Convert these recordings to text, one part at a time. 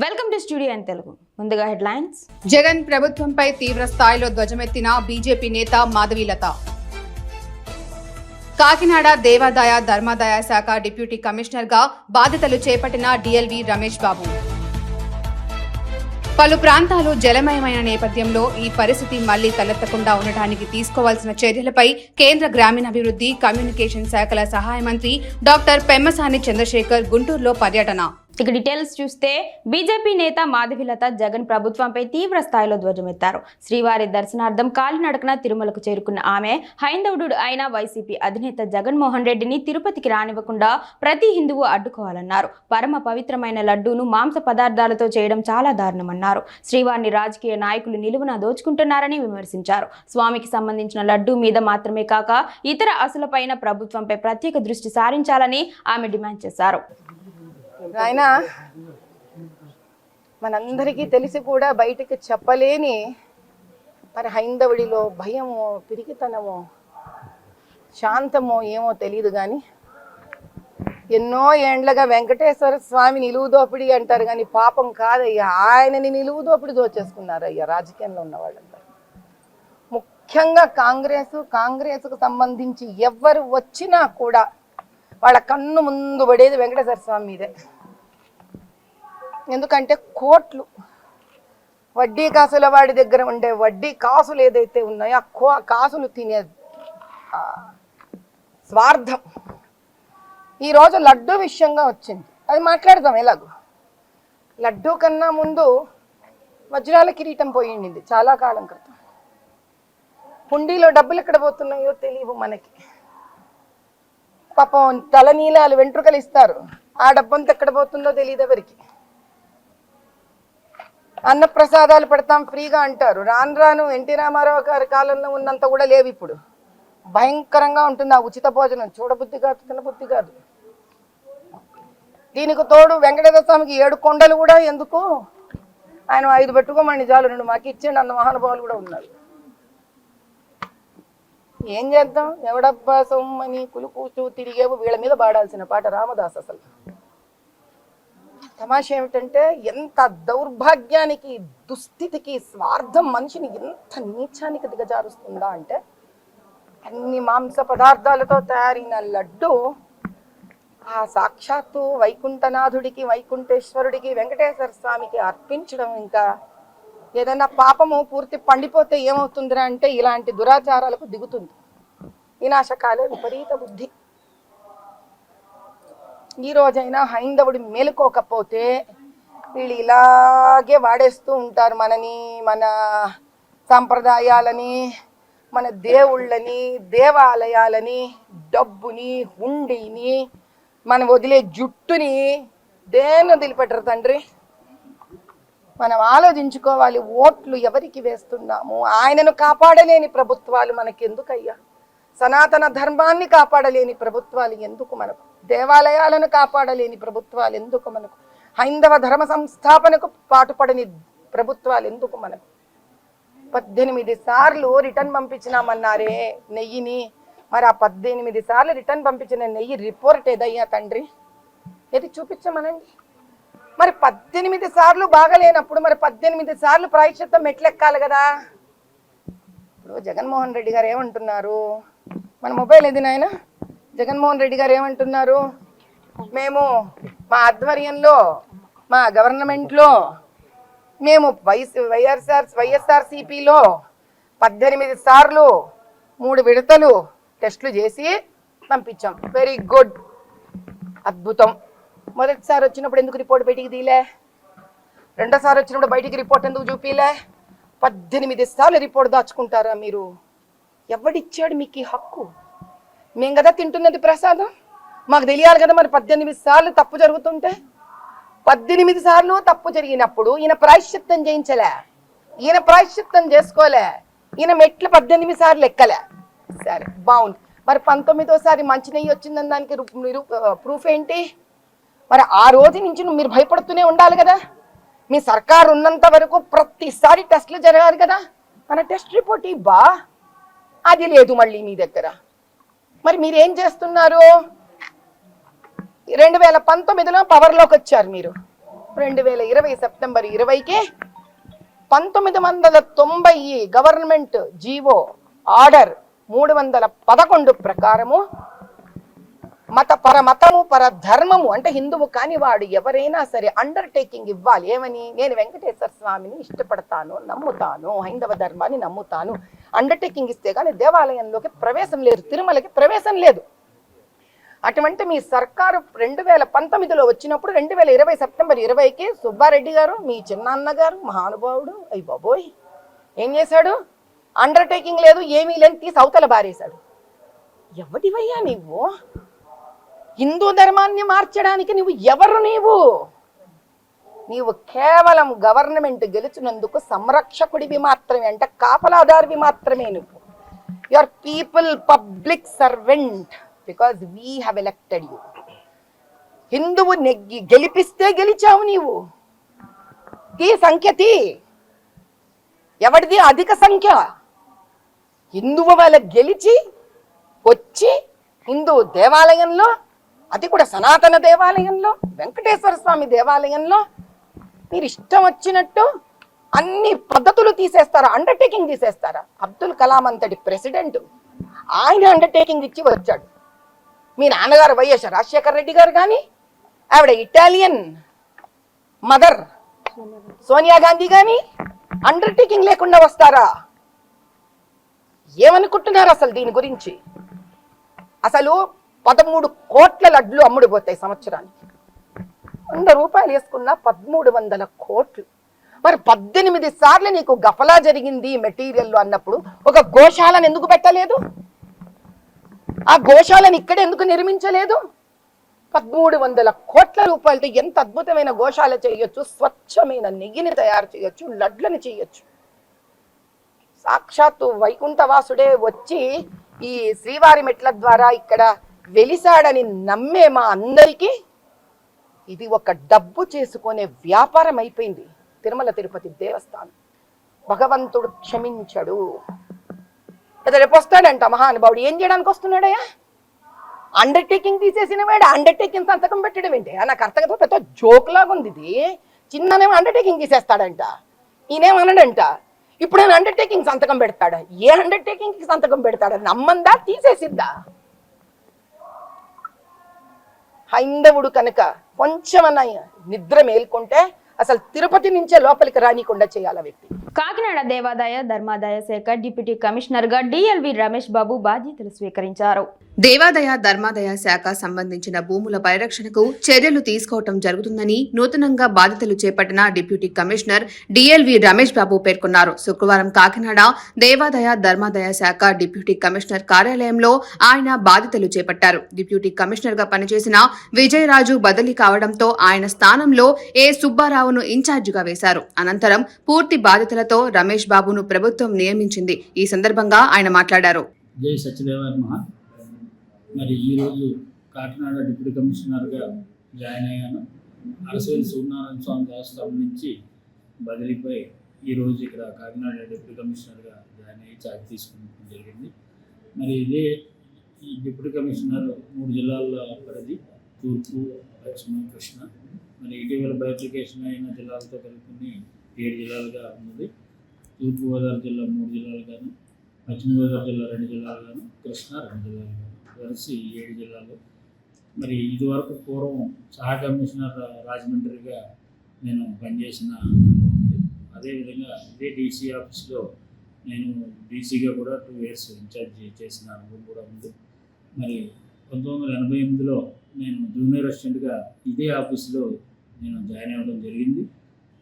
Welcome to studio and Telugu. ముందుగా headlines. Jagan ప్రభుత్వంపై తీవ్ర స్థాయిలో ధ్వజమెత్తిన బీజేపీ నేత మాధవీలత. కాకినాడ దేవాదాయ ధర్మాదాయ శాఖ డిప్యూటీ కమిషనర్ గా బాధ్యతలు చేపట్టిన డిఎల్వి రమేష్ బాబు. పలు ప్రాంతాలు జలమయమైన నేపథ్యంలో ఈ పరిస్థితి మళ్లీ తలెత్తకుండా ఉండటానికి తీసుకోవాల్సిన చర్యలపై కేంద్ర గ్రామీణాభివృద్ధి కమ్యూనికేషన్ శాఖల సహాయ మంత్రి డాక్టర్ పెమ్మసాని చంద్రశేఖర్ గుంటూరులో పర్యటన. ఇక డీటెయిల్స్ చూస్తే బీజేపీ నేత మాధవీలత జగన్ ప్రభుత్వంపై తీవ్ర స్థాయిలో ధ్వజమెత్తారు. శ్రీవారి దర్శనార్థం కాలినడకన తిరుమలకు చేరుకున్న ఆమె హైందవుడు అయిన వైసీపీ అధినేత జగన్మోహన్ రెడ్డిని తిరుపతికి రానివ్వకుండా ప్రతి హిందువు అడ్డుకోవాలన్నారు. పరమ పవిత్రమైన లడ్డూను మాంస పదార్థాలతో చేయడం చాలా దారుణమన్నారు. శ్రీవారిని రాజకీయ నాయకులు నిలువున దోచుకుంటున్నారని విమర్శించారు. స్వామికి సంబంధించిన లడ్డూ మీద మాత్రమే కాక ఇతర అసలుపైన ప్రభుత్వంపై ప్రత్యేక దృష్టి సారించాలని ఆమె డిమాండ్ చేశారు. ఆయన మనందరికీ తెలిసి కూడా బయటికి చెప్పలేని మరి హైందవుడిలో భయమో పిరికితనమో శాంతమో ఏమో తెలియదు, కానీ ఎన్నో ఏండ్లుగా వెంకటేశ్వర స్వామి నిలువు దోపిడీ అంటారు, కానీ పాపం కాదయ్యా, ఆయనని నిలువు దోపిడీ దోచేసుకున్నారయ్యా రాజకీయంలో ఉన్న వాళ్ళందరూ. ముఖ్యంగా కాంగ్రెస్కు సంబంధించి ఎవరు వచ్చినా కూడా వాళ్ళ కన్ను ముందు పడేది వెంకటేశ్వర స్వామి మీదే. ఎందుకంటే కోట్లు వడ్డీ కాసుల వాడి దగ్గర ఉండే వడ్డీ కాసులు ఏదైతే ఉన్నాయో ఆ కాసులు తినే స్వార్థం ఈరోజు లడ్డూ విషయంగా వచ్చింది. అది మాట్లాడదాం. ఎలాగో లడ్డూ కన్నా ముందు వజ్రాల కిరీటం పోయింది చాలా కాలం క్రితం. హుండీలో డబ్బులు ఎక్కడ పోతున్నాయో తెలియవు మనకి. పాపం తలనీలాలు వెంట్రుకలు ఇస్తారు, ఆ డబ్బంతా ఎక్కడ పోతుందో తెలియదు ఎవరికి. అన్నప్రసాదాలు పెడతాం ఫ్రీగా అంటారు, రాను రాను ఎన్టీ రామారావు గారి కాలంలో ఉన్నంత కూడా లేవు. ఇప్పుడు భయంకరంగా ఉంటుంది ఆ ఉచిత భోజనం. చూడబుద్ధి కాదు, తినబుద్ధి కాదు. దీనికి తోడు వెంకటేశ్వర స్వామికి 7 కొండలు కూడా ఎందుకు, ఆయన 5 పెట్టుకోమని చాలు, 2 మాకు ఇచ్చేయండి అన్న మహానుభావులు కూడా ఉన్నారు. ఏం చేద్దాం, ఎవడబ్బా సొమ్మని కులుకూచు తిరిగేవు వీళ్ళ మీద పాడాల్సిన పాట రామదాస్. అసలు తమాషా ఏమిటంటే ఎంత దౌర్భాగ్యానికి, దుస్థితికి, స్వార్థం మనిషిని ఎంత నీచానికి దిగజారుస్తుందా అంటే, అన్ని మాంస పదార్థాలతో తయారైన లడ్డు ఆ సాక్షాత్తు వైకుంఠనాథుడికి, వైకుంఠేశ్వరుడికి, వెంకటేశ్వర స్వామికి అర్పించడం. ఇంకా ఏదైనా పాపము పూర్తి పండిపోతే ఏమవుతుందిరా అంటే ఇలాంటి దురాచారాలకు దిగుతుంది. వినాశకాలే విపరీత బుద్ధి. ఈ రోజైనా హైందవుడు మేలుకోకపోతే వీళ్ళు ఇలాగే వాడేస్తూ ఉంటారు మనని, మన సాంప్రదాయాలని, మన దేవుళ్ళని, దేవాలయాలని, డబ్బుని, హుండీని, మనం వదిలే జుట్టుని దేన్ని వదిలిపెట్టరు తండ్రి. మనం ఆలోచించుకోవాలి, ఓట్లు ఎవరికి వేస్తున్నాము. ఆయనను కాపాడలేని ప్రభుత్వాలు మనకెందుకయ్యా? సనాతన ధర్మాన్ని కాపాడలేని ప్రభుత్వాలు ఎందుకు మనకు? దేవాలయాలను కాపాడలేని ప్రభుత్వాలు ఎందుకు మనకు? హైందవ ధర్మ సంస్థాపనకు పాటుపడని ప్రభుత్వాలు ఎందుకు మనకు? 18 సార్లు రిటర్న్ పంపించినామన్నారే నెయ్యిని. మరి ఆ 18 సార్లు రిటర్న్ పంపించిన నెయ్యి రిపోర్ట్ ఏదయ్యా తండ్రి? ఏది చూపించమనండి. మరి 18 సార్లు బాగలేనప్పుడు మరి 18 సార్లు ప్రాయశ్చిత్తం ఎట్లెక్కాలి కదా. ఇప్పుడు జగన్మోహన్ రెడ్డి గారు ఏమంటున్నారు, మన మొబైల్ ఏది నాయన, జగన్మోహన్ రెడ్డి గారు ఏమంటున్నారు, మేము మా ఆధ్వర్యంలో, మా గవర్నమెంట్లో మేము వైఎస్ఆర్సీపీలో 18 సార్లు 3 విడతలు టెస్టులు చేసి పంపించాం. వెరీ గుడ్, అద్భుతం. మొదటిసారి వచ్చినప్పుడు ఎందుకు రిపోర్ట్ బయటికి తీలే? రెండోసారి వచ్చినప్పుడు బయటికి రిపోర్ట్ ఎందుకు చూపిలే? 18 సార్లు రిపోర్ట్ దాచుకుంటారా మీరు? ఎవడిచ్చాడు మీకు ఈ హక్కు? మేము కదా తింటున్నది ప్రసాదం, మాకు తెలియాలి కదా. మరి 18 సార్లు తప్పు జరుగుతుంటే, 18 సార్లు తప్పు జరిగినప్పుడు ఈయన ప్రాయశ్చిత్తం చేయించలే, ఈయన ప్రాయశ్చిత్తం చేసుకోలే, ఈయన మెట్లు 18 సార్లు ఎక్కలే. సరే బాగుంది. మరి 19వ మంచి నెయ్యి వచ్చిందని దానికి ప్రూఫ్ ఏంటి? మరి ఆ రోజు నుంచి మీరు భయపడుతూనే ఉండాలి కదా. మీ సర్కారు ఉన్నంత వరకు ప్రతిసారి టెస్టులు జరగాలి కదా. మన టెస్ట్ రిపోర్ట్ ఇవ్వా, అది లేదు మళ్ళీ మీ దగ్గర. మరి మీరేం చేస్తున్నారు? 2019లో పవర్లోకి వచ్చారు మీరు. 2020 సెప్టెంబర్ 20కే 1990 గవర్నమెంట్ జీవో ఆర్డర్ 311 ప్రకారము పరమతము పరధర్మము అంటే హిందువు కాని వాడు ఎవరైనా సరే అండర్టేకింగ్ ఇవ్వాలి. ఏమని? నేను వెంకటేశ్వర స్వామిని ఇష్టపడతాను, నమ్ముతాను, హైందవ ధర్మాన్ని నమ్ముతాను. అండర్టేకింగ్ ఇస్తే కానీ దేవాలయంలోకి ప్రవేశం లేదు, తిరుమలకి ప్రవేశం లేదు. అటువంటి మీ సర్కారు 2019లో వచ్చినప్పుడు 2020 సెప్టెంబర్ 20కి సుబ్బారెడ్డి గారు, మీ చిన్నాన్న గారు మహానుభావుడు, అయ్యి బాబోయ్ ఏం చేశాడు? అండర్టేకింగ్ లేదు, ఏమీ లేని తీసి అవతల బారేశాడు. ఎవడివయ్యా నీవు? హిందూ ధర్మాన్ని మార్చడానికి నువ్వు ఎవరు? నీవు కేవలం గవర్నమెంట్ గెలిచినందుకు సంరక్షకుడివి మాత్రమే, అంటే కాపలాదారివి మాత్రమే. నువ్వు your people public servant because we have elected you. హిందువు గెలిపిస్తే గెలిచావు నీవు. ఈ సంఖ్యతి ఎవరిది అధిక సంఖ్య? హిందువు వాళ్ళ గెలిచి వచ్చి హిందూ దేవాలయంలో, అది కూడా సనాతన దేవాలయంలో, వెంకటేశ్వర స్వామి దేవాలయంలో మీరు ఇష్టం వచ్చినట్టు అన్ని పద్ధతులు తీసేస్తారా? అండర్టేకింగ్ తీసేస్తారా? అబ్దుల్ కలాం అంతటి ప్రెసిడెంట్ ఆయన అండర్టేకింగ్ ఇచ్చి వచ్చాడు. మీ నాన్నగారు వైఎస్ రాజశేఖర రెడ్డి గారు కానీ, ఆవిడ ఇటాలియన్ మదర్ సోనియా గాంధీ కానీ అండర్టేకింగ్ లేకుండా వస్తారా? ఏమనుకుంటున్నారు అసలు దీని గురించి? అసలు 13 కోట్ల లడ్లు అమ్ముడుపోతాయి సంవత్సరానికి. 100 రూపాయలు వేసుకున్న 1300 కోట్లు. మరి 18 సార్లు నీకు గఫలా జరిగింది మెటీరియల్ అన్నప్పుడు ఒక గోశాలను ఎందుకు పెట్టలేదు? ఆ గోశాలను ఇక్కడ ఎందుకు నిర్మించలేదు? 1300 కోట్ల రూపాయలతో ఎంత అద్భుతమైన గోశాల చేయొచ్చు, స్వచ్ఛమైన నెయ్యిని తయారు చేయొచ్చు, లడ్లను చేయొచ్చు. సాక్షాత్తు వైకుంఠవాసుడే వచ్చి ఈ శ్రీవారి మెట్ల ద్వారా ఇక్కడ వెలిసాడని నమ్మే మా అందరికీ ఇది ఒక డబ్బు చేసుకునే వ్యాపారం అయిపోయింది తిరుమల తిరుపతి దేవస్థానం. భగవంతుడు క్షమించడు. రేపు వస్తాడంట మహానుభావుడు. ఏం చేయడానికి వస్తున్నాడయ్యా? అండర్టేకింగ్ తీసేసిన వాడు అండర్టేకింగ్ సంతకం పెట్టడం ఏంటి? నాకు అర్థం కదా, పెద్ద జోక్ లాగా ఉంది ఇది. చిన్ననేమో అండర్టేకింగ్ తీసేస్తాడంట, ఈయనేమన్నాడంట ఇప్పుడు ఆయన అండర్టేకింగ్ సంతకం పెడతాడా? ఏ అండర్టేకింగ్ సంతకం పెడతాడా? నమ్మందా తీసేసిద్దా? హైందవుడు కనుక కొంచెమన్నా నిద్ర మేల్కొంటే అసలు తిరుపతి నుంచే లోపలికి రానికుండా చేయాల వ్యక్తి. కాకినాడ దేవాదాయ ధర్మాదాయ శాఖ డిప్యూటీ కమిషనర్ గా డిఎల్వి రమేష్ బాబు బాధ్యతలు స్వీకరించారు. దేవాదాయ ధర్మాదాయ శాఖ సంబంధించిన భూముల పరిరక్షణకు చర్యలు తీసుకోవటం జరుగుతుందని నూతనంగా బాధ్యతలు చేపట్టిన డిప్యూటీ కమిషనర్ డిఎల్వి రమేష్ బాబు పేర్కొన్నారు. శుక్రవారం కాకినాడ దేవాదాయ ధర్మాదాయ శాఖ డిప్యూటీ కమిషనర్ కార్యాలయంలో ఆయన బాధ్యతలు చేపట్టారు. డిప్యూటీ కమిషనర్ గా పనిచేసిన విజయరాజు బదిలీ కావడంతో ఆయన స్థానంలో ఏ సుబ్బారావును ఇన్ఛార్జిగా వేశారు. అనంతరం పూర్తి బాధ్యతలతో రమేష్ బాబును ప్రభుత్వం నియమించింది. ఈ సందర్భంగా ఆయన మాట్లాడారు. జై సత్యదేవ. మరి ఈరోజు కాకినాడ డిప్యూటీ కమిషనర్గా జాయిన్ అయ్యాను. అరసవేలి సూర్యనారాయణ స్వామి దేవస్థానం నుంచి బదిలీపై ఈరోజు ఇక్కడ కాకినాడ డిప్యూటీ కమిషనర్గా జాయిన్ అయ్యి ఛార్జ్ తీసుకోవడం జరిగింది. మరి ఇదే ఈ డిప్యూటీ కమిషనర్ 3 జిల్లాల పరిధి, తూర్పు, పశ్చిమ, కృష్ణ. మరి ఇటీవల బైఫర్కేషన్ అయిన జిల్లాలతో కలుపుకుని 7 జిల్లాలుగా ఉన్నది. తూర్పుగోదావరి జిల్లా 3 జిల్లాలుగాను, పశ్చిమ గోదావరి జిల్లా 2 జిల్లాలుగాను, కృష్ణ 2 జిల్లాలుగాను కలిసి 7 జిల్లాలు. మరి ఇదివరకు పూర్వం సహా కమిషనర్ రాజమండ్రిగా నేను పనిచేసిన అనుభవం ఉంది. అదేవిధంగా ఇదే డీసీ ఆఫీస్లో నేను డీసీగా కూడా 2 years ఇన్ఛార్జ్ చేసిన అనుభవం కూడా ఉంది. మరి 1988లో నేను జూనియర్ అసిస్టెంట్గా ఇదే ఆఫీస్లో నేను జాయిన్ అవ్వడం జరిగింది.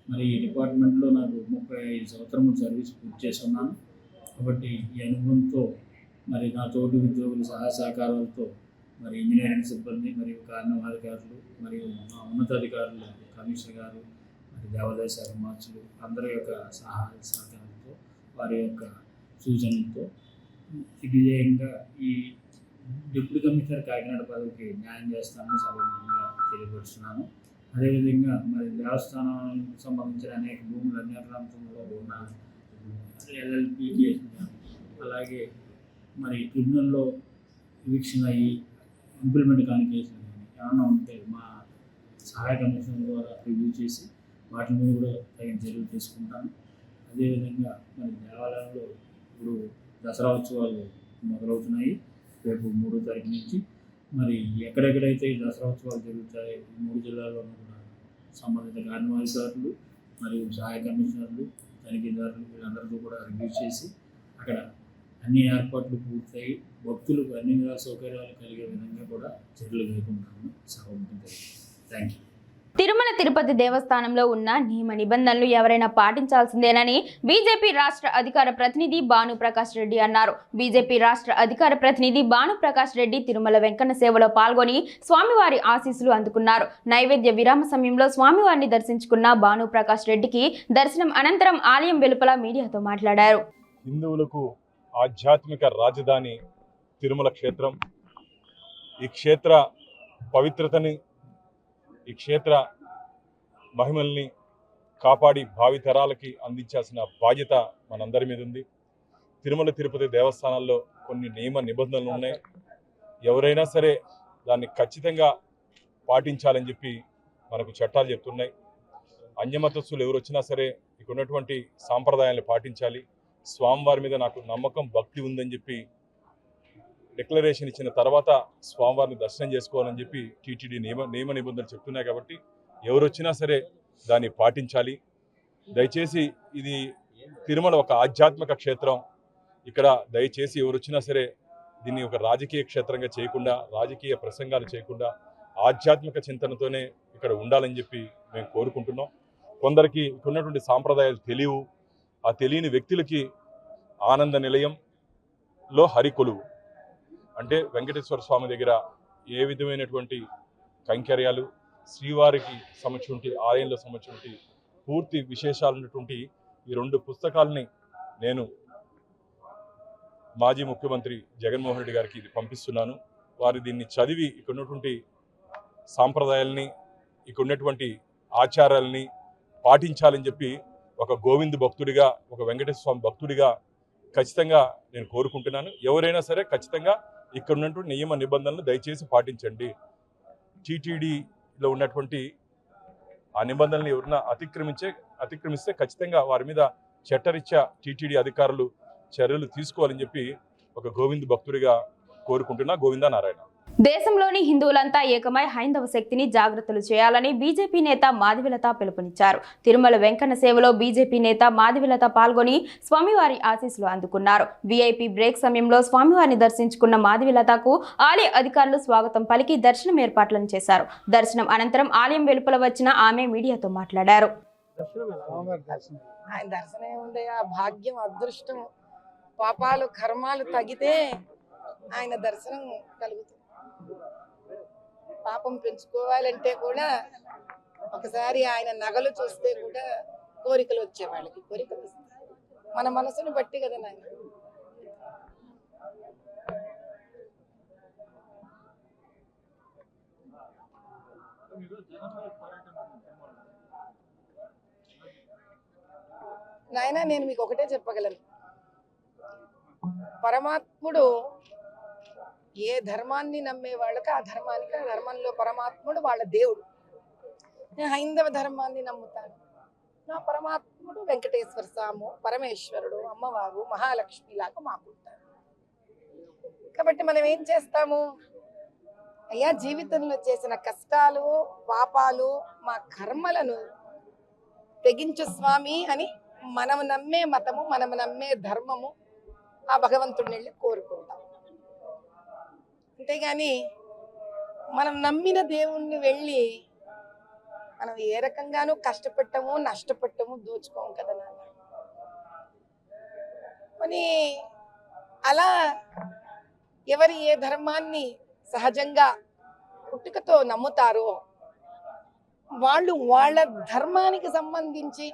మరి ఈ డిపార్ట్మెంట్లో నాకు 35 సంవత్సరములు సర్వీస్ పూర్తి చేస్తున్నాను. కాబట్టి ఈ అనుభవంతో మరి నా తోటి ఉద్యోగుల సహకారాలతో మరి ఇంజనీరింగ్ సిబ్బంది మరియు కార్యనిర్వహణాధికారులు మరియు మా ఉన్నతాధికారులు, కమిషనర్ గారు, మరి దేవాదాయ శాఖ మార్చులు అందరి యొక్క సహాయ సహకారంతో, వారి యొక్క సూచనలతో విజయంగా ఈ డిప్యూటీ కమిషనర్ కాకినాడ పదవికి న్యాయం చేస్తానని సభాముఖంగా తెలియపరుస్తున్నాను. అదేవిధంగా మరి దేవస్థానానికి సంబంధించిన అనేక భూములు అన్య ప్రాంతంలో ఉన్న ఎల్ఎల్పి అలాగే మరి ట్రిబ్యునల్లో ఎవిక్షన్ అయ్యి ఇంప్లిమెంట్ కాని కేసులు ఏమన్నా ఉంటే మా సహాయ కమిషన్ ద్వారా రివ్యూ చేసి వాటి మీద కూడా తగిన చర్యలు తీసుకుంటాను. అదేవిధంగా మరి దేవాలయంలో ఇప్పుడు దసరా ఉత్సవాలు మొదలవుతున్నాయి. రేపు 3వ తారీఖు నుంచి మరి ఎక్కడెక్కడైతే ఈ దసరా ఉత్సవాలు జరుగుతాయి 3 జిల్లాల్లోనూ కూడా సంబంధిత కార్యనిర్వాహకులు మరియు సహాయ కమిషనర్లు, తనిఖీదారులు వీళ్ళందరితో కూడా రివ్యూ చేసి అక్కడ అన్ని ఏర్పాట్లు పూర్తయి భక్తులకు అన్ని విధాల సౌకర్యాలు కలిగే విధంగా కూడా చర్యలు తీసుకుంటామని సభాముఖంగా తెలియజేస్తున్నాను. Thank you. తిరుమల తిరుపతి దేవస్థానంలో ఉన్న నియమ నిబంధనలు ఎవరైనా పాటించాల్సిందేనని బీజేపీ రాష్ట్ర అధికార ప్రతినిధి భానుప్రకాష్ రెడ్డి అన్నారు. బీజేపీ రాష్ట్ర అధికార ప్రతినిధి భానుప్రకాష్ రెడ్డి తిరుమల వెంకన్న సేవలో పాల్గొని స్వామివారి ఆశీస్సులు అందుకున్నారు. నైవేద్య విరామ సమయంలో స్వామివారిని దర్శించుకున్న భానుప్రకాష్ రెడ్డికి దర్శనం అనంతరం ఆలయం వెలుపల మీడియాతో మాట్లాడారు. హిందువులకు ఆధ్యాత్మిక రాజధాని తిరుమల క్షేత్రం. ఈ క్షేత్ర పవిత్రతని, ఈ క్షేత్ర మహిమల్ని కాపాడి భావితరాలకి అందించాల్సిన బాధ్యత మనందరి మీద ఉంది. తిరుమల తిరుపతి దేవస్థానాల్లో కొన్ని నియమ నిబంధనలు ఉన్నాయి. ఎవరైనా సరే దాన్ని ఖచ్చితంగా పాటించాలని చెప్పి మనకు చట్టాలు చెప్తున్నాయి. అన్యమతస్థులు ఎవరు వచ్చినా సరే ఇక్కడ ఉన్నటువంటి సాంప్రదాయాలను పాటించాలి. స్వామివారి మీద నాకు నమ్మకం, భక్తి ఉందని చెప్పి డిక్లరేషన్ ఇచ్చిన తర్వాత స్వామివారిని దర్శనం చేసుకోవాలని చెప్పి టీటీడీ నియమ నిబంధనలు చెప్తున్నాయి. కాబట్టి ఎవరు వచ్చినా సరే దాన్ని పాటించాలి. దయచేసి ఇది తిరుమల ఒక ఆధ్యాత్మిక క్షేత్రం. ఇక్కడ దయచేసి ఎవరు వచ్చినా సరే దీన్ని ఒక రాజకీయ క్షేత్రంగా చేయకుండా, రాజకీయ ప్రసంగాలు చేయకుండా ఆధ్యాత్మిక చింతనతోనే ఇక్కడ ఉండాలని చెప్పి మేము కోరుకుంటున్నాం. కొందరికి ఇక్కడ ఉన్నటువంటి సాంప్రదాయాలు తెలియవు. ఆ తెలియని వ్యక్తులకి ఆనంద నిలయంలో హరికొలువు అంటే వెంకటేశ్వర స్వామి దగ్గర ఏ విధమైనటువంటి కైంకర్యాలు, శ్రీవారికి సంబంధించి ఆలయంలో సంబంధించి పూర్తి విశేషాలు ఉన్నటువంటి ఈ 2 పుస్తకాలని నేను మాజీ ముఖ్యమంత్రి జగన్మోహన్ రెడ్డి గారికి ఇది పంపిస్తున్నాను. వారు దీన్ని చదివి ఇక్కడ ఉన్నటువంటి సాంప్రదాయాల్ని, ఇక్కడ ఉన్నటువంటి ఆచారాలని పాటించాలని చెప్పి ఒక గోవింద్ భక్తుడిగా, ఒక వెంకటేశ్వర స్వామి భక్తుడిగా ఖచ్చితంగా నేను కోరుకుంటున్నాను. ఎవరైనా సరే ఖచ్చితంగా ఇక్కడ ఉన్నటువంటి నియమ నిబంధనలు దయచేసి పాటించండి. టీటీడీలో ఉన్నటువంటి ఆ నిబంధనలు ఎవరైనా అతిక్రమిస్తే ఖచ్చితంగా వారి మీద చట్టరీత్యా టీటీడీ అధికారులు చర్యలు తీసుకోవాలని చెప్పి ఒక గోవింద్ భక్తుడిగా కోరుకుంటున్నా. గోవిందా నారాయణ. దేశంలోని హిందువులంతా ఏకమై హైందవ శక్తిని జాగ్రత్తలు చేయాలని బీజేపీ నేత మాధవిలత పిలుపునిచ్చారు. తిరుమల వెంకన్న సేవలో బీజేపీ నేత మాధవిలత పాల్గొని స్వామివారి ఆశీస్సులు అందుకున్నారు. వీఐపీ బ్రేక్ సమయంలో స్వామివారిని దర్శించుకున్న మాధవిలతకు ఆలయ అధికారులు స్వాగతం పలికి దర్శనం ఏర్పాట్లను చేశారు. దర్శనం అనంతరం ఆలయం వెలుపల వచ్చిన ఆమె మీడియాతో మాట్లాడారు. ఆయన దర్శనం ఏముంది, ఆ భాగ్యం, అదృష్టం, పాపాలు కర్మాలు తగ్గితే ఆయన దర్శనం కలుగుతుంది. పాపం పెంచుకోవాలంటే కూడా ఒకసారి ఆయన నగలు చూస్తే కూడా కోరికలు వచ్చే వాళ్ళకి కోరికలు వస్తాయి. మన మనసును బట్టి కదా నాయన. నాయన నేను మీకు ఒకటే చెప్పగలను, పరమాత్ముడు ఏ ధర్మాన్ని నమ్మే వాళ్ళకి ఆ ధర్మంలో పరమాత్ముడు వాళ్ళ దేవుడు. నేను హైందవ ధర్మాన్ని నమ్ముతాను. నా పరమాత్ముడు వెంకటేశ్వర స్వామి, పరమేశ్వరుడు, అమ్మవారు, మహాలక్ష్మి లాగా మాకుంటారు. కాబట్టి మనం ఏం చేస్తాము, అయ్యా జీవితంలో చేసిన కష్టాలు, పాపాలు, మా కర్మలను తెగించు స్వామి అని మనం నమ్మే మతము, మనం నమ్మే ధర్మము ఆ భగవంతుడిని వెళ్ళి కోరుకుంటాం. అంతేగాని మనం నమ్మిన దేవుణ్ణి వెళ్ళి మనం ఏ రకంగానూ కష్టపెట్టము, నష్టపెట్టము, దోచుకోము కదా నాన్న. మరి అలా ఎవరు ఏ ధర్మాన్ని సహజంగా పుట్టుకతో నమ్ముతారో వాళ్ళు వాళ్ళ ధర్మానికి సంబంధించి,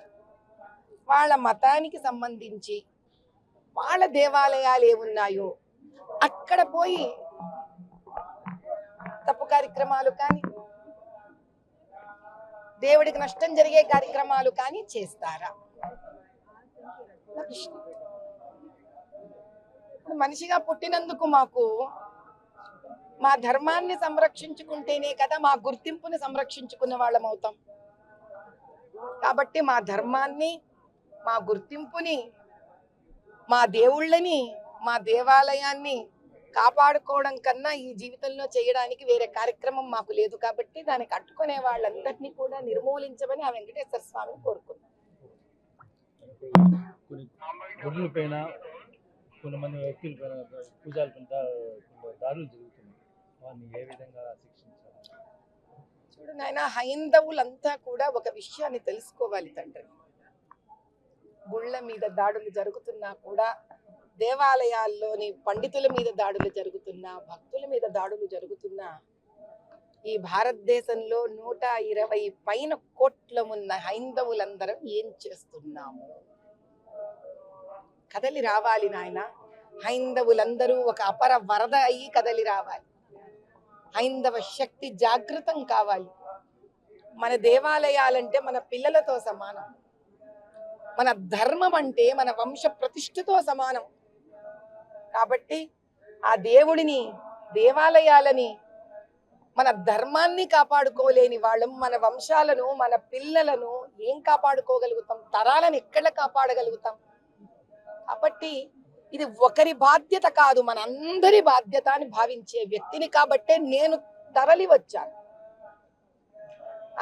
వాళ్ళ మతానికి సంబంధించి, వాళ్ళ దేవాలయాలు ఏమున్నాయో అక్కడ పోయి తప్పు కార్యక్రమాలు కానీ, దేవుడికి నష్టం జరిగే కార్యక్రమాలు కానీ చేస్తారా? మనిషిగా పుట్టినందుకు మాకు మా ధర్మాన్ని సంరక్షించుకుంటేనే కదా మా గుర్తింపుని సంరక్షించుకున్న వాళ్ళం అవుతాం. కాబట్టి మా ధర్మాన్ని, మా గుర్తింపుని, మా దేవుళ్ళని, మా దేవాలయాన్ని కాపాడుకోవడం కన్నా ఈ జీవితంలో చేయడానికి వేరే కార్యక్రమం మాకు లేదు. కాబట్టి దానికి అడ్డుకునే వాళ్ళందరినీ కూడా నిర్మూలించమని ఆ వెంకటేశ్వర స్వామిని కోరుకున్నాం. కొన్ని గుడుల పైన కొంతమంది వ్యక్తుల పైన పూజల పైన దాడులు జరుగుతుంది. వారిని ఏ విధంగా శిక్షించాలి? చూడు నాయన, హైందవులంతా కూడా ఒక విషయాన్ని తెలుసుకోవాలి తండ్రి. గుళ్ళ మీద దాడులు జరుగుతున్నా కూడా, దేవాలయాల్లోని పండితుల మీద దాడులు జరుగుతున్నా, భక్తుల మీద దాడులు జరుగుతున్నా, ఈ భారతదేశంలో 120 పైన కోట్ల ఉన్న హైందవులందరం ఏం చేస్తున్నాము? కదలి రావాలి నాయన. హైందవులందరూ ఒక అపర వరద అయ్యి కదలి రావాలి. హైందవ శక్తి జాగృతం కావాలి. మన దేవాలయాలంటే మన పిల్లలతో సమానం. మన ధర్మం అంటే మన వంశ ప్రతిష్ఠతో సమానం. కాబట్టి ఆ దేవుడిని, దేవాలయాలని, మన ధర్మాన్ని కాపాడుకోలేని వాళ్ళం మన వంశాలను, మన పిల్లలను ఏం కాపాడుకోగలుగుతాం? తరాలను ఎక్కడ కాపాడగలుగుతాం? కాబట్టి ఇది ఒకరి బాధ్యత కాదు, మన అందరి బాధ్యత అని భావించే వ్యక్తిని కాబట్టే నేను తరలి వచ్చాను.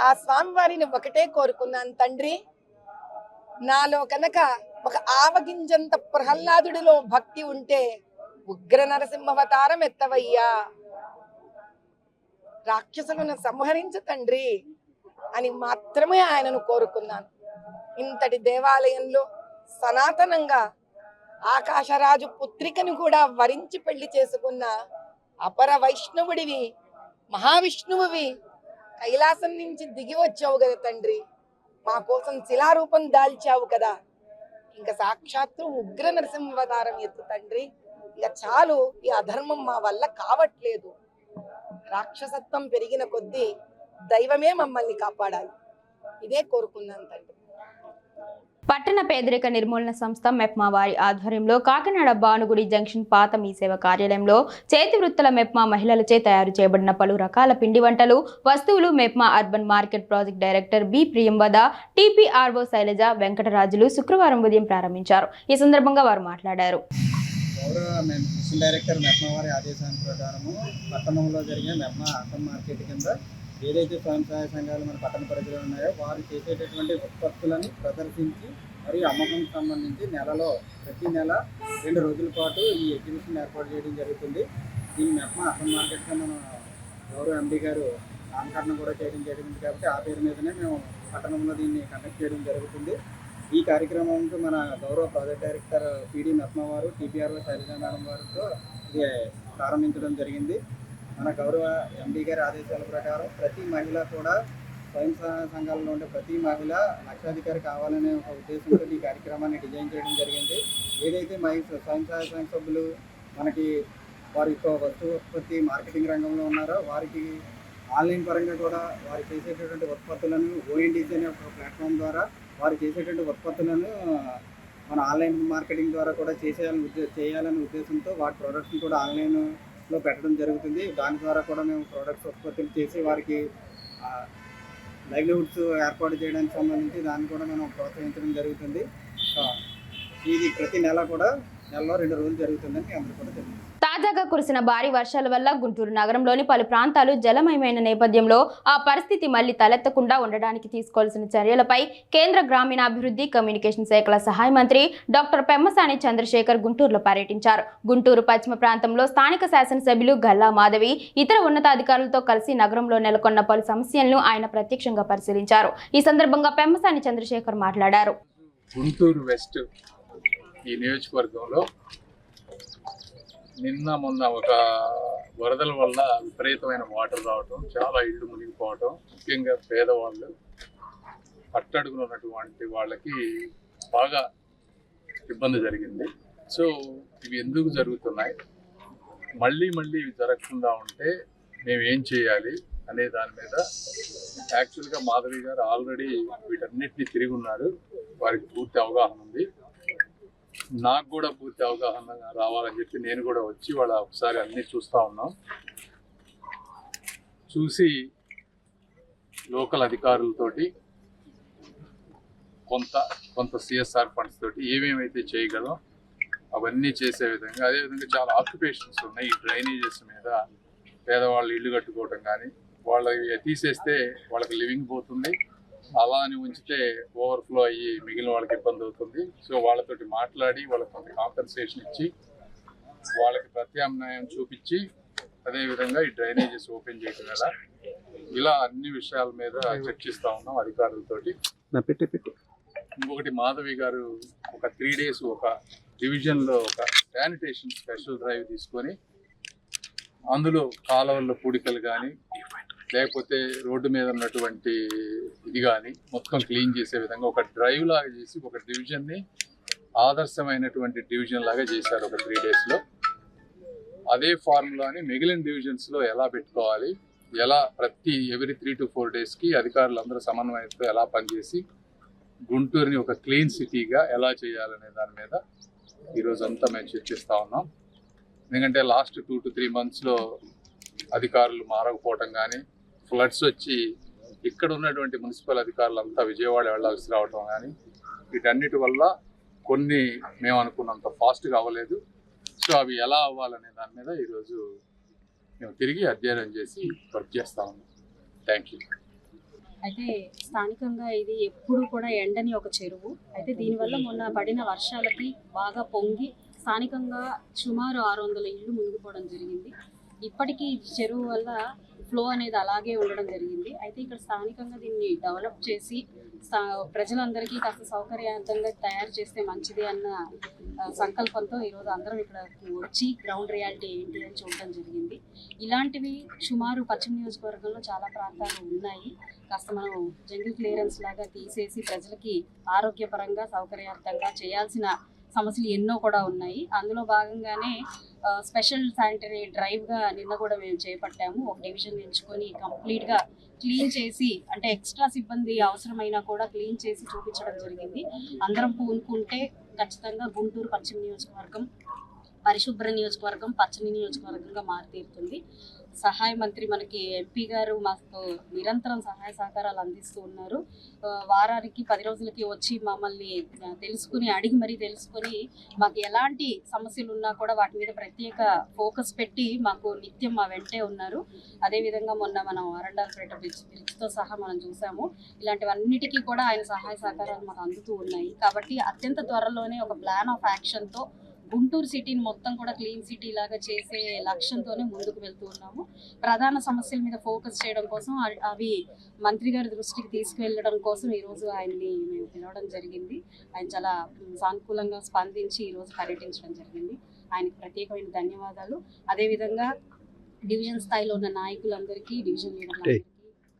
ఆ స్వామివారిని ఒకటే కోరుకున్నాను, తండ్రి నాలో కనుక ఒక ఆవగింజంత ప్రహ్లాదుడిలో భక్తి ఉంటే ఉగ్ర నరసింహావతారం ఎత్తవయ్యా, రాక్షసులను సంహరించు తండ్రి అని మాత్రమే ఆయనను కోరుకున్నాను. ఇంతటి దేవాలయంలో సనాతనంగా ఆకాశరాజు పుత్రికను కూడా వరించి పెళ్లి చేసుకున్న అపర వైష్ణవుడివి, మహావిష్ణువువి, కైలాసం నుంచి దిగి వచ్చావు కదా తండ్రి, మా కోసం శిలారూపం దాల్చావు కదా, ఇంకా సాక్షాత్తు ఉగ్ర నరసింహావతారం ఎత్తు తండ్రి. ఇక చాలు, ఈ అధర్మం మా వల్ల కావట్లేదు. రాక్షసత్వం పెరిగిన కొద్దీ దైవమే మమ్మల్ని కాపాడాలి. ఇదే కోరుకున్నాను తండ్రి. పట్టణ పేదరిక నిర్మూలన సంస్థ మెప్మా వారి ఆధ్వర్యంలో కాకినాడ భానుగుడి జంక్షన్ పాత మీ సేవ కార్యాలయంలో చేతి వృత్తుల మెప్మా మహిళలచే తయారు చేయబడిన పలు రకాల పిండి వంటలు, వస్తువులు MEPMA urban market project director B Priyamvada, TPRO Sailaja, Venkatarajulu శుక్రవారం ఉదయం ప్రారంభించారు. ఈ సందర్భంగా వారు మాట్లాడారు. మిషన్ డైరెక్టర్ మెప్మా వారి ఆదేశాల ప్రకారము పట్టణంలో జరిగే మెప్మా అర్బన్ మార్కెట్ కింద ఏదైతే స్వయం సహాయ సంఘాలు మన పట్టణ పరిధిలో ఉన్నాయో వారు చేసేటటువంటి ఉత్పత్తులను ప్రదర్శించి మరియు అమ్మకం సంబంధించి నెలలో ప్రతి నెల 2 రోజుల పాటు ఈ ఎగ్జిబిషన్ ఏర్పాటు చేయడం జరుగుతుంది. దీన్ని మెప్మా అర్బన్ మార్కెట్గా మన గౌరవ ఎండి గారు నామకరణం కూడా చేయడం జరిగింది. కాబట్టి ఆ పేరు మీదనే మేము పట్టణంలో దీన్ని కండక్ట్ చేయడం జరుగుతుంది. ఈ కార్యక్రమానికి మన గౌరవ ప్రాజెక్ట్ డైరెక్టర్ పిడి మెప్మా వారు, టీపీఆర్ఓ శైలజ మేడం వారితో ఇది ప్రారంభించడం జరిగింది. మన గౌరవ ఎండి గారి ఆదేశాల ప్రకారం ప్రతి మహిళ కూడా స్వయం సహాయ సంఘాలలో ఉండే ప్రతి మహిళ లక్షాధికారి కావాలనే ఒక ఉద్దేశంతో ఈ కార్యక్రమాన్ని డిజైన్ చేయడం జరిగింది. ఏదైతే స్వయం సహాయ సంఘ సభ్యులు మనకి వారి వస్తు ఉత్పత్తి మార్కెటింగ్ రంగంలో ఉన్నారో వారికి ఆన్లైన్ పరంగా కూడా వారు చేసేటటువంటి ఉత్పత్తులను ఓఎన్డీసీ అనే ఒక ప్లాట్ఫామ్ ద్వారా వారు చేసేటువంటి ఉత్పత్తులను మన ఆన్లైన్ మార్కెటింగ్ ద్వారా కూడా చేయాలనే ఉద్దేశంతో వాటి ప్రోడక్ట్ని కూడా ఆన్లైన్లో పెట్టడం జరుగుతుంది. దాని ద్వారా కూడా మేము ప్రోడక్ట్స్ ఉత్పత్తులు చేసి వారికి లైవ్లీహుడ్స్ ఏర్పాటు చేయడానికి సంబంధించి దాన్ని కూడా మనం ప్రోత్సహించడం జరుగుతుంది. ఇది ప్రతి నెల కూడా నెలలో 2 రోజులు జరుగుతుందని మీ అందరూ కూడా తెలియదు. తాజాగా కురిసిన భారీ వర్షాల వల్ల గుంటూరు నగరంలోని పలు ప్రాంతాలు జలమయమైన నేపథ్యంలో ఆ పరిస్థితి మళ్లీ తలెత్తకుండా ఉండడానికి తీసుకోవాల్సిన చర్యలపై కేంద్ర గ్రామీణాభివృద్ధి కమ్యూనికేషన్ శాఖల సహాయ మంత్రి డాక్టర్ పెమ్మసాని చంద్రశేఖర్ గుంటూరులో పర్యటించారు. గుంటూరు పశ్చిమ ప్రాంతంలో స్థానిక శాసనసభ్యులు గల్లా మాధవి ఇతర ఉన్నతాధికారులతో కలిసి నగరంలో నెలకొన్న పలు సమస్యలను ఆయన ప్రత్యక్షంగా పరిశీలించారు. ఈ సందర్భంగా పెమ్మసాని చంద్రశేఖర్ మాట్లాడారు. గుంటూరు వెస్ట్ ఈ నియోజకవర్గంలో నిన్న మొన్న ఒక వరదల వల్ల విపరీతమైన వాటర్ రావటం, చాలా ఇళ్ళు మునిగిపోవటం, ముఖ్యంగా పేదవాళ్ళు అట్టడుగున ఉన్నటువంటి వాళ్ళకి బాగా ఇబ్బంది జరిగింది. సో ఇవి ఎందుకు జరుగుతున్నాయి, మళ్ళీ ఇవి జరగకుండా ఉంటే మేము ఏం చేయాలి అనే దాని మీద యాక్చువల్గా మాధవి గారు ఆల్రెడీ వీటన్నిటిని తిరిగి ఉన్నారు. వారికి పూర్తి అవగాహన ఉంది. నాకు కూడా పూర్తి అవగాహన రావాలని చెప్పి నేను కూడా వచ్చి వాళ్ళ ఒకసారి అన్నీ చూస్తూ ఉన్నాం. చూసి లోకల్ అధికారులతోటి కొంత సిఎస్ఆర్ ఫండ్స్ తోటి ఏమేమైతే చేయగలం అవన్నీ చేసే విధంగా, అదేవిధంగా చాలా ఆక్యుపేషన్స్ ఉన్నాయి ఈ డ్రైనేజెస్ మీద. పేదవాళ్ళు ఇల్లు కట్టుకోవడం కానీ, వాళ్ళకి తీసేస్తే వాళ్ళకి లివింగ్ పోతుంది, అలా అని ఉంచితే ఓవర్ఫ్లో అయ్యి మిగిలిన వాళ్ళకి ఇబ్బంది అవుతుంది. సో వాళ్ళతోటి మాట్లాడి వాళ్ళకి కొంత కాంపెన్సేషన్ ఇచ్చి వాళ్ళకి ప్రత్యామ్నాయం చూపించి, అదేవిధంగా ఈ డ్రైనేజెస్ ఓపెన్ చేయడం వల్ల ఇలా అన్ని విషయాల మీద చర్చిస్తూ ఉన్నాం అధికారులతోటి. ఇంకొకటి మాధవి గారు ఒక 3 days ఒక డివిజన్లో ఒక శానిటేషన్ స్పెషల్ డ్రైవ్ తీసుకొని అందులో కాలువల్లో పూడికలు కానీ లేకపోతే రోడ్డు మీద ఉన్నటువంటి ఇది కానీ మొత్తం క్లీన్ చేసే విధంగా ఒక డ్రైవ్ లాగా చేసి ఒక డివిజన్ని ఆదర్శమైనటువంటి డివిజన్ లాగా చేశారు ఒక 3 daysలో. అదే ఫార్ములాని మిగిలిన డివిజన్స్లో ఎలా పెట్టుకోవాలి, ఎలా ఎవ్రీ 3 to 4 daysకి అధికారులందరూ సమన్వయంతో ఎలా పనిచేసి గుంటూరుని ఒక క్లీన్ సిటీగా ఎలా చేయాలనే దాని మీద ఈరోజు అంతా మేము చర్చిస్తూ ఉన్నాం. ఎందుకంటే లాస్ట్ 2 to 3 monthsలో అధికారులు మారకపోవటం కానీ, ఫ్లడ్స్ వచ్చి ఇక్కడ ఉన్నటువంటి మున్సిపల్ అధికారులంతా విజయవాడ వెళ్లాల్సి రావటం కానీ, వీటన్నిటి వల్ల కొన్ని మేము అనుకున్నంత ఫాస్ట్గా అవ్వలేదు. సో అవి ఎలా అవ్వాలనే దాని మీద ఈరోజు మేము తిరిగి అధ్యయనం చేసి వర్క్ చేస్తా ఉన్నాం. Thank you. అయితే స్థానికంగా ఇది ఎప్పుడు కూడా ఎండని ఒక చెరువు. అయితే దీనివల్ల మొన్న పడిన వర్షాలకి బాగా పొంగి స్థానికంగా సుమారు 600 ఇళ్ళు మునిగిపోవడం జరిగింది. ఇప్పటికీ చెరువు వల్ల ఫ్లో అనేది అలాగే ఉండడం జరిగింది. అయితే ఇక్కడ స్థానికంగా దీన్ని డెవలప్ చేసి ప్రజలందరికీ కాస్త సౌకర్యవంతంగా తయారు చేస్తే మంచిది అన్న సంకల్పంతో ఈరోజు అందరం ఇక్కడ వచ్చి గ్రౌండ్ రియాలిటీ ఏంటి అని చూడడం జరిగింది. ఇలాంటివి సుమారు పశ్చిమ నియోజకవర్గంలో చాలా ప్రాంతాలు ఉన్నాయి. కాస్త మనం జంగిల్ క్లియరెన్స్ లాగా తీసేసి ప్రజలకి ఆరోగ్యపరంగా సౌకర్యవంతంగా చేయాల్సిన సమస్యలు ఎన్నో కూడా ఉన్నాయి. అందులో భాగంగానే స్పెషల్ శానిటరీ డ్రైవ్గా నిన్న కూడా మేము చేపట్టాము. ఒక డివిజన్ ఎంచుకొని కంప్లీట్గా క్లీన్ చేసి, అంటే ఎక్స్ట్రా సిబ్బంది అవసరమైనా కూడా క్లీన్ చేసి చూపించడం జరిగింది. అందరం పూనుకుంటే ఖచ్చితంగా గుంటూరు పశ్చిమ నియోజకవర్గం పరిశుభ్ర నియోజకవర్గం, పచ్చని నియోజకవర్గంగా మారితీరుతుంది. సహాయ మంత్రి మనకి ఎంపీ గారు మాకు నిరంతరం సహాయ సహకారాలు అందిస్తూ ఉన్నారు. వారానికి 10 రోజులకి వచ్చి మమ్మల్ని అడిగి మరీ తెలుసుకొని మాకు ఎలాంటి సమస్యలు ఉన్నా కూడా వాటి మీద ప్రత్యేక ఫోకస్ పెట్టి మాకు నిత్యం మా వెంటే ఉన్నారు. అదేవిధంగా మొన్న మనం అరండాలపేట బ్రిడ్జ్తో సహా మనం చూసాము. ఇలాంటివన్నిటికీ కూడా ఆయన సహాయ సహకారాలు మాకు అందుతూ ఉన్నాయి. కాబట్టి అత్యంత త్వరలోనే ఒక ప్లాన్ ఆఫ్ యాక్షన్తో గుంటూరు సిటీని మొత్తం కూడా క్లీన్ సిటీ లాగా చేసే లక్ష్యంతోనే ముందుకు వెళ్తూ ఉన్నాము. ప్రధాన సమస్యల మీద ఫోకస్ చేయడం కోసం అవి మంత్రి గారి దృష్టికి తీసుకువెళ్ళడం కోసం ఈరోజు ఆయన్ని మేము పిలవడం జరిగింది. ఆయన చాలా సానుకూలంగా స్పందించి ఈరోజు పర్యటించడం జరిగింది. ఆయనకు ప్రత్యేకమైన ధన్యవాదాలు. అదేవిధంగా డివిజన్ స్థాయిలో ఉన్న నాయకులందరికీ, డివిజన్ లీడర్లందరికీ,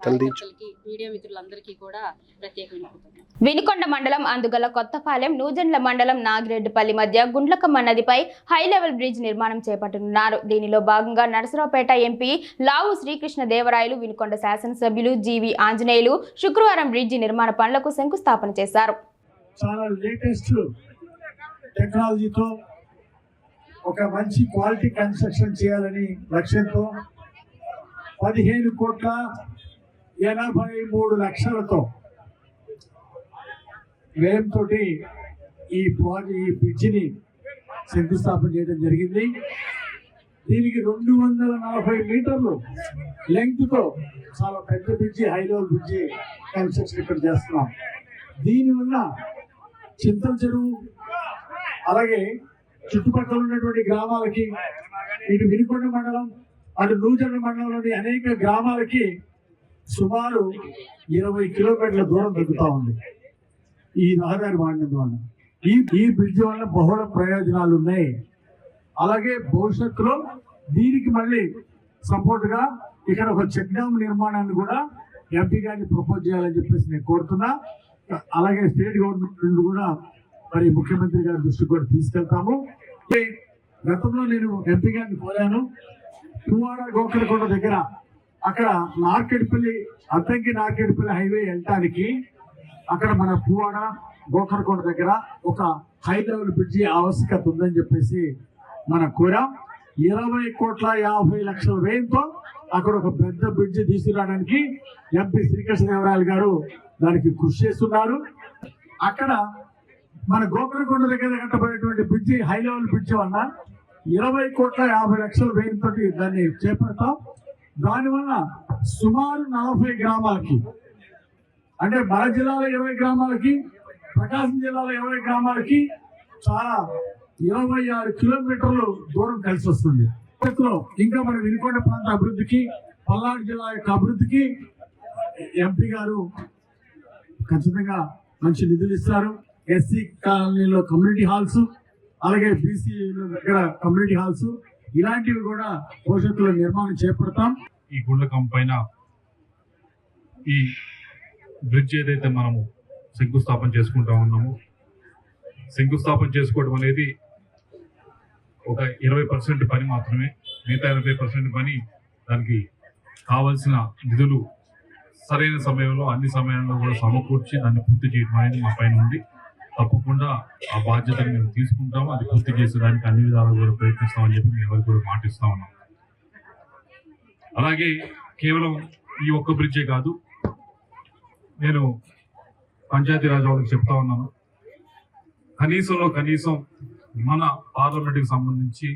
కార్యకర్తలకి, మీడియా మిత్రులందరికీ కూడా ప్రత్యేకమైన కృతజ్ఞతలు. వినుకొండ మండలం అందుగల కొత్తపాలెం, నూజెండ్ల మండలం నాగిరెడ్డిపల్లి మధ్య గుండ్లకమ్మ నదిపై హై లెవెల్ బ్రిడ్జ్ నిర్మాణం చేపట్టనున్నారు. దీనిలో భాగంగా నరసరావుపేట ఎంపీ లావు శ్రీకృష్ణ దేవరాయలు, వినుకొండ శాసనసభ్యులు జీవి ఆంజనేయులు శుక్రవారం బ్రిడ్జి నిర్మాణ పనులకు శంకుస్థాపన చేశారు. చాలా లేటెస్ట్ టెక్నాలజీతో ఒక మంచి క్వాలిటీ కన్స్ట్రక్షన్ చేయాలని లక్ష్యంతో 15,83,00,000తో వ్యయంతో ఈ బ్రిడ్జిని శంకుస్థాపన చేయడం జరిగింది. దీనికి 240 మీటర్లు లెంగ్త్తో చాలా పెద్ద bridge, high level bridge construction ఇక్కడ చేస్తున్నాం. దీనివల్ల చింతల చెరువు అలాగే చుట్టుపక్కల ఉన్నటువంటి గ్రామాలకి, ఇటు వినుకొండ మండలం అటు నూజెండ్ల మండలంలోని అనేక గ్రామాలకి సుమారు 20 కిలోమీటర్ల దూరం తగ్గుతూ ఉంది ఈ రహదారి వాడినందువల్ల. ఈ బ్రిడ్జ్ వల్ల బహుళ ప్రయోజనాలు ఉన్నాయి. అలాగే భవిష్యత్తులో దీనికి మళ్ళీ సపోర్ట్గా ఇక్కడ ఒక చెక్ డ్యామ్ నిర్మాణాన్ని కూడా ఎంపీ గారిని ప్రపోజ్ చేయాలని చెప్పేసి నేను కోరుతున్నా. అలాగే స్టేట్ గవర్నమెంట్ నుండి కూడా మరి ముఖ్యమంత్రి గారి దృష్టికి కూడా తీసుకెళ్తాము. గతంలో నేను ఎంపీ గారిని కోరాను, పువ్వాడ గోకరకొండ దగ్గర అక్కడ అద్దంకి నార్కెట్పల్లి హైవే వెళ్ళటానికి అక్కడ మన పువ్వాడ గోకరకొండ దగ్గర ఒక హై లెవెల్ బ్రిడ్జి ఆవశ్యకత ఉందని చెప్పేసి మనం కోరాం. 20,50,00,000 వ్యయంతో అక్కడ ఒక పెద్ద బ్రిడ్జ్ తీసుకురావడానికి ఎంపీ శ్రీకృష్ణదేవరాయలు గారు దానికి కృషి చేస్తున్నారు. అక్కడ మన గోకరకొండ దగ్గర కట్టబడేటువంటి బ్రిడ్జి హై లెవెల్ బ్రిడ్జి వల్ల 20,50,00,000 వ్యయంతో దాన్ని చేపడతాం. దానివల్ల సుమారు 40 గ్రామాలకి, అంటే మన జిల్లాలో 20 గ్రామాలకి, ప్రకాశం జిల్లాలో 20 గ్రామాలకి చాలా 26 కిలోమీటర్లు దూరం కలిసి వస్తుంది. ఇంకా మన వినుకొండ ప్రాంత అభివృద్ధికి, పల్నాడు జిల్లా యొక్క అభివృద్ధికి ఎంపీ గారు ఖచ్చితంగా మంచి నిధులు ఇస్తారు. ఎస్సీ కాలనీలో కమ్యూనిటీ హాల్స్, అలాగే బీసీ దగ్గర కమ్యూనిటీ హాల్స్, ఇలాంటివి కూడా భవిష్యత్తులో నిర్మాణం చేపడతాం. ఈ గుండకం పైన ఈ బ్రిడ్జ్ ఏదైతే మనము శంకుస్థాపన చేసుకుంటా ఉన్నామో, శంకుస్థాపన చేసుకోవడం అనేది ఒక 20% పని మాత్రమే. మిగతా 80% పని దానికి కావలసిన నిధులు సరైన సమయంలో, అన్ని సమయాల్లో కూడా సమకూర్చి దాన్ని పూర్తి చేయడం అనేది మా పైన ఉంది. తప్పకుండా ఆ బాధ్యతను మేము తీసుకుంటాము. అది పూర్తి చేసేదానికి అన్ని విధాలు కూడా ప్రయత్నిస్తామని చెప్పి మేము ఎవరికి కూడా మాటిస్తా ఉన్నాం. అలాగే కేవలం ఈ ఒక్క బ్రిడ్జే కాదు, నేను పంచాయతీరాజ్ వాళ్ళకి చెప్తా ఉన్నాను, కనీసం మన పార్లమెంట్కి సంబంధించి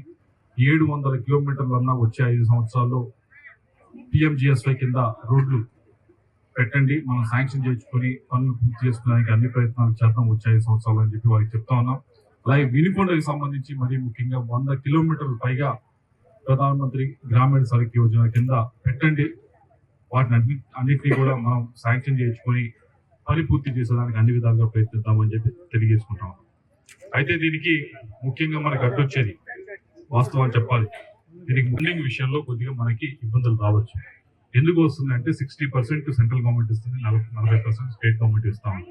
700 కిలోమీటర్లన్నా వచ్చే 5 సంవత్సరాల్లో PMGSY కింద రోడ్లు పెట్టండి, మనం శాంక్షన్ చేసుకుని పనులు పూర్తి చేసుకోవడానికి అన్ని ప్రయత్నాలు చేద్దాం వచ్చే 5 సంవత్సరాలు అని చెప్పి వారికి చెప్తా ఉన్నాం. అలాగే వినుకొండకి సంబంధించి మరీ ముఖ్యంగా 100 కిలోమీటర్లు పైగా ప్రధానమంత్రి గ్రామీణ సడక్ యోజన కింద పెట్టండి. వాటిని అన్నింటినీ కూడా మనం శాంక్షన్ చేసుకొని పని పూర్తి చేసేదానికి అన్ని విధాలుగా ప్రయత్నిద్దామని చెప్పి తెలియజేసుకుంటాం. అయితే దీనికి ముఖ్యంగా మనకు అడ్డొచ్చేది వాస్తవం చెప్పాలి, దీనికి ఫండింగ్ విషయంలో కొద్దిగా మనకి ఇబ్బందులు రావచ్చు. ఎందుకు వస్తుందంటే 60% సెంట్రల్ గవర్నమెంట్ ఇస్తుంది, 40% స్టేట్ గవర్నమెంట్ ఇస్తాము.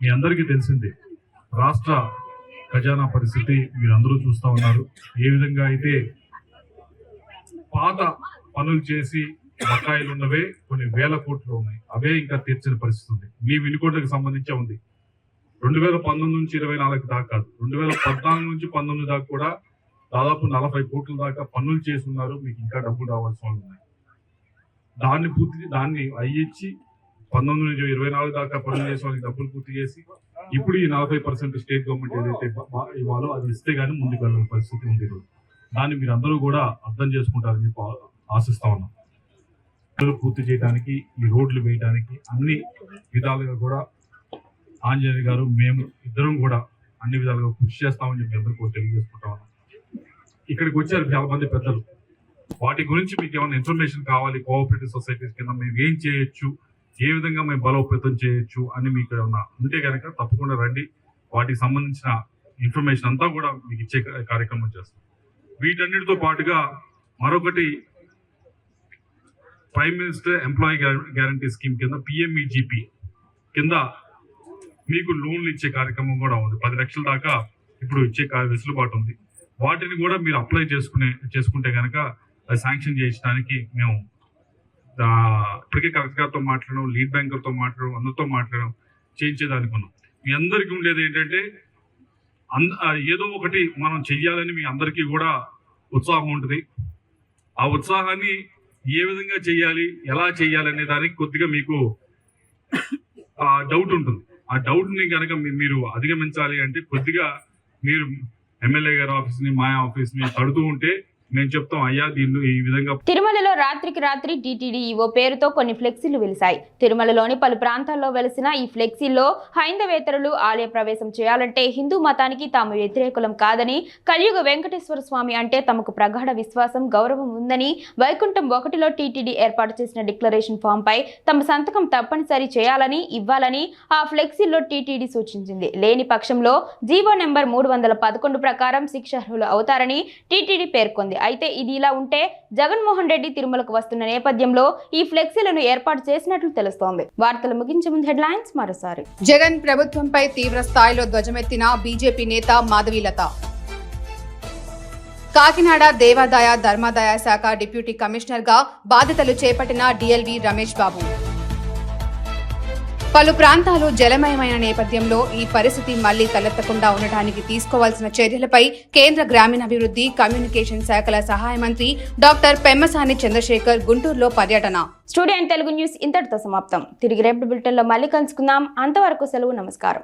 మీ అందరికీ తెలిసిందే రాష్ట్ర ఖజానా పరిస్థితి మీరు అందరూ చూస్తూ ఉన్నారు. ఏ విధంగా అయితే పాత పనులు చేసి బకాయిలు ఉన్నవే కొన్ని వేల కోట్లు ఉన్నాయి, అవే ఇంకా తీర్చిన పరిస్థితి ఉంది. మీ వినుకొండకు సంబంధించే ఉంది. 2019 నుంచి 24 దాకా కాదు, 2014 నుంచి 19 దాకా కూడా దాదాపు 40 కోట్ల దాకా పనులు చేసి ఉన్నారు. మీకు ఇంకా డబ్బులు రావాల్సిన వాళ్ళు ఉన్నాయి. దాన్ని అయ్యించి 19 నుంచి 24 దాకా పనులు చేసే వాళ్ళకి డబ్బులు పూర్తి చేసి ఇప్పుడు ఈ 40% స్టేట్ గవర్నమెంట్ ఏదైతే ఇవ్వాలో అది ఇస్తే గానీ ముందుకు వెళ్ళిన పరిస్థితి ఉంది. దాన్ని మీరు అందరూ కూడా అర్థం చేసుకుంటారని చెప్పి ఆశిస్తా ఉన్నాం. పూర్తి చేయడానికి, ఈ రోడ్లు వేయడానికి అన్ని విధాలుగా కూడా ఆంజనేయ గారు, మేము ఇద్దరం కూడా అన్ని విధాలుగా కృషి చేస్తామని చెప్పి అందరూ కూడా తెలియజేసుకుంటా ఉన్నాం. ఇక్కడికి వచ్చారు చాలా మంది పెద్దలు, వాటి గురించి మీకు ఏమైనా ఇన్ఫర్మేషన్ కావాలి, కోఆపరేటివ్ సొసైటీస్ కింద మేము ఏం చేయొచ్చు, ఏ విధంగా మేము బలోపేతం చేయొచ్చు అని మీకు ఏమన్నా ఉంటే కనుక తప్పకుండా రండి. వాటికి సంబంధించిన ఇన్ఫర్మేషన్ అంతా కూడా మీకు ఇచ్చే కార్యక్రమం చేస్తాం. వీటన్నిటితో పాటుగా మరొకటి prime minister employee guarantee scheme కింద PMEGP కింద మీకు లోన్లు ఇచ్చే కార్యక్రమం కూడా ఉంది. 10 లక్షల దాకా ఇప్పుడు ఇచ్చే వెసులుబాటు ఉంది. వాటిని కూడా మీరు అప్లై చేసుకుంటే కనుక అది శాంక్షన్ చేయించడానికి మేము ఇప్పటికే కలెక్టర్ గారితో మాట్లాడడం, లీడ్ బ్యాంకర్తో మాట్లాడడం, అందరితో మాట్లాడడం చేయించేదానికి ఉన్నాం. మీ అందరికీ ఉండేది ఏంటంటే ఏదో ఒకటి మనం చెయ్యాలని మీ అందరికీ కూడా ఉత్సాహం ఉంటుంది. ఆ ఉత్సాహాన్ని ఏ విధంగా చెయ్యాలి, ఎలా చెయ్యాలి అనే దానికి కొద్దిగా మీకు డౌట్ ఉంటుంది. ఆ డౌట్ని కనుక మీరు అధిగమించాలి అంటే కొద్దిగా మీరు ఎమ్మెల్యే గారి ఆఫీస్ని, మా ఆఫీస్ని కడుతూ ఉంటే మేము చెప్తాం, అయ్యా దీన్ని ఈ విధంగా. తిరుమలలో రాత్రికి రాత్రి టీటీడీ ఈవో పేరుతో కొన్ని ఫ్లెక్సీలు వెలిశాయి. తిరుమలలోని పలు ప్రాంతాల్లో వెలిసిన ఈ ఫ్లెక్సీల్లో హైందవేతరులు ఆలయ ప్రవేశం చేయాలంటే హిందూ మతానికి తాము వ్యతిరేకులం కాదని, కలియుగ వెంకటేశ్వర స్వామి అంటే తమకు ప్రగాఢ విశ్వాసం, గౌరవం ఉందని, వైకుంఠం 1లో టీటీడీ ఏర్పాటు చేసిన డిక్లరేషన్ ఫామ్ పై తమ సంతకం తప్పనిసరి చేయాలని, ఇవ్వాలని ఆ ఫ్లెక్సీల్లో టీటీడీ సూచించింది. లేని పక్షంలో జీవో నెంబర్ 311 ప్రకారం శిక్షార్హులు అవుతారని టీటీడీ పేర్కొంది. అయితే ఇది ఇలా ఉంటే జగన్మోహన్ రెడ్డి తిరుమలకు వస్తున్న నేపథ్యంలో ఈ ఫ్లెక్సీలను ఏర్పాటు చేసినట్లు తెలుస్తోంది. వార్తలు ముగించే ముందు హెడ్లైన్స్ మరోసారి. జగన్ ప్రభుత్వంపై తీవ్ర స్థాయిలో ధ్వజమెత్తిన బీజేపీ నేత మాధవీలత. కాకినాడ దేవాదాయ ధర్మాదాయ శాఖ డిప్యూటీ కమిషనర్ గా బాధ్యతలు చేపట్టిన DLV రమేష్ బాబు. పలు ప్రాంతాలు జలమయమైన నేపథ్యంలో ఈ పరిస్థితి మళ్లీ తలెత్తకుండా ఉండటానికి తీసుకోవాల్సిన చర్యలపై కేంద్ర గ్రామీణాభివృద్ధి కమ్యూనికేషన్ శాఖల సహాయ మంత్రి డాక్టర్ పెమ్మసాని చంద్రశేఖర్ గుంటూరులో పర్యటన. స్టూడియో తెలుగు న్యూస్ ఇంతటితో సమాప్తం. తిరిగి రేపటి బులెటిన్లో మళ్ళీ కలుసుకుందాం. అంతవరకు సెలవు. నమస్కారం.